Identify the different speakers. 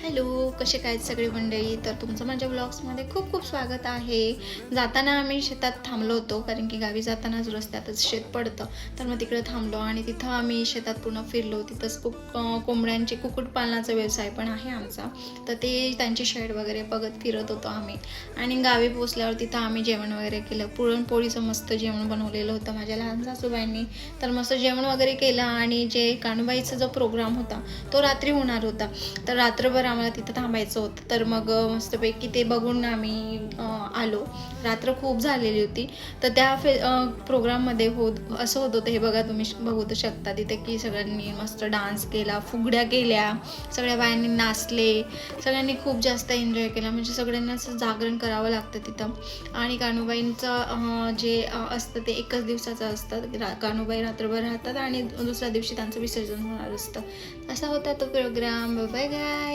Speaker 1: Hello, कसे काय सगळे मंडळी. तर तुमचं माझ्या ब्लॉग्समध्ये खूप खूप स्वागत आहे. जाताना आम्ही शेतात थांबलो होतो, कारण की गावी जातानाच रस्त्यातच शेत पडतं. तर मग तिकडे थांबलो आणि तिथं आम्ही शेतात पूर्ण फिरलो. तिथंच कोंबड्यांचे कुक्कुटपालनाचा व्यवसाय पण आहे आमचा. तर ते त्यांची शेड वगैरे बघत फिरत होतो आम्ही. आणि गावी पोचल्यावर तिथं आम्ही जेवण वगैरे केलं. पुरणपोळीचं मस्त जेवण बनवलेलं होतं माझ्या लहान सासूबाईंनी. तर मस्त जेवण वगैरे केलं आणि जे कानूबाईचा जो प्रोग्राम होता तो रात्री होणार होता. तर रात्रभर आम्हाला तिथं थांबायचं होतं. तर मग मस्तपैकी ते बघून आम्ही आलो. रात्र खूप झालेली होती. तर त्या प्रोग्राममध्ये असं होत होतं, हे बघा तुम्ही बघू शकता तिथे की सगळ्यांनी मस्त डान्स केला, फुगड्या केल्या, सगळ्या बायांनी नाचले, सगळ्यांनी खूप जास्त एन्जॉय केला. म्हणजे सगळ्यांना असं जागरण करावं लागतं तिथं. आणि कान्हूबाईंचं जे असतं ते एकच दिवसाचं असतं. कान्हूबाई रात्रभर राहतात आणि दुसऱ्या दिवशी त्यांचं विसर्जन होणार असतं. असा होता तो प्रोग्राम. बाय बाय गाय.